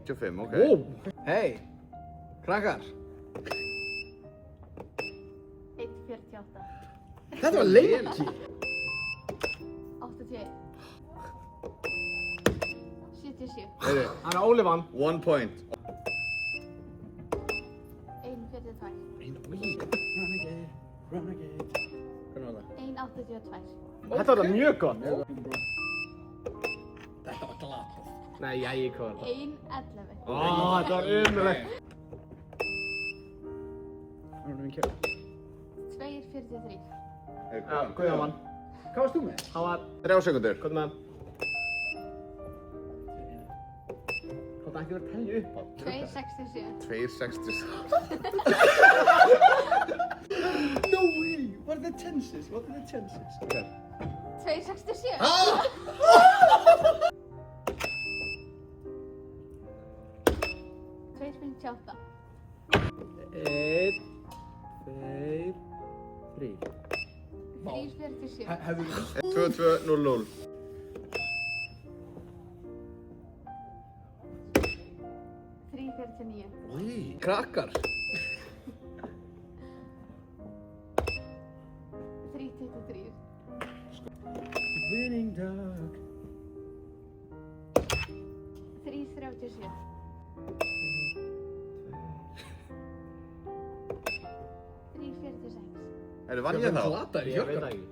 95, ok. Hei, krakkar. 1,48. Þetta var lengi. 81. 77. Heyrðu, Hann er Óli vann. 1 point. 1,42. Hvernig var það? 1,82. Þetta var mjög gott. Þetta var glatað. Nei, ég hvað var það? 1,11. Þetta var umulegt. Það var mjög kjör. 2,43. Já, Guðjón vann. Hvað varst þú með? Hann var, 3 sekundur. hvað með hann? Hvað ekki verið að tellja upp á? 2,67. 2,60. No way! What are the chances? 2,67. 2,58. 1, 2, 3. 3,47. Hefðu 2, 2, 0, 0. 3,49. Krakkar. 3,23. winning dog. 3,37. 3,46. Heyrðu, vann ég þá? Ég veit það ekki.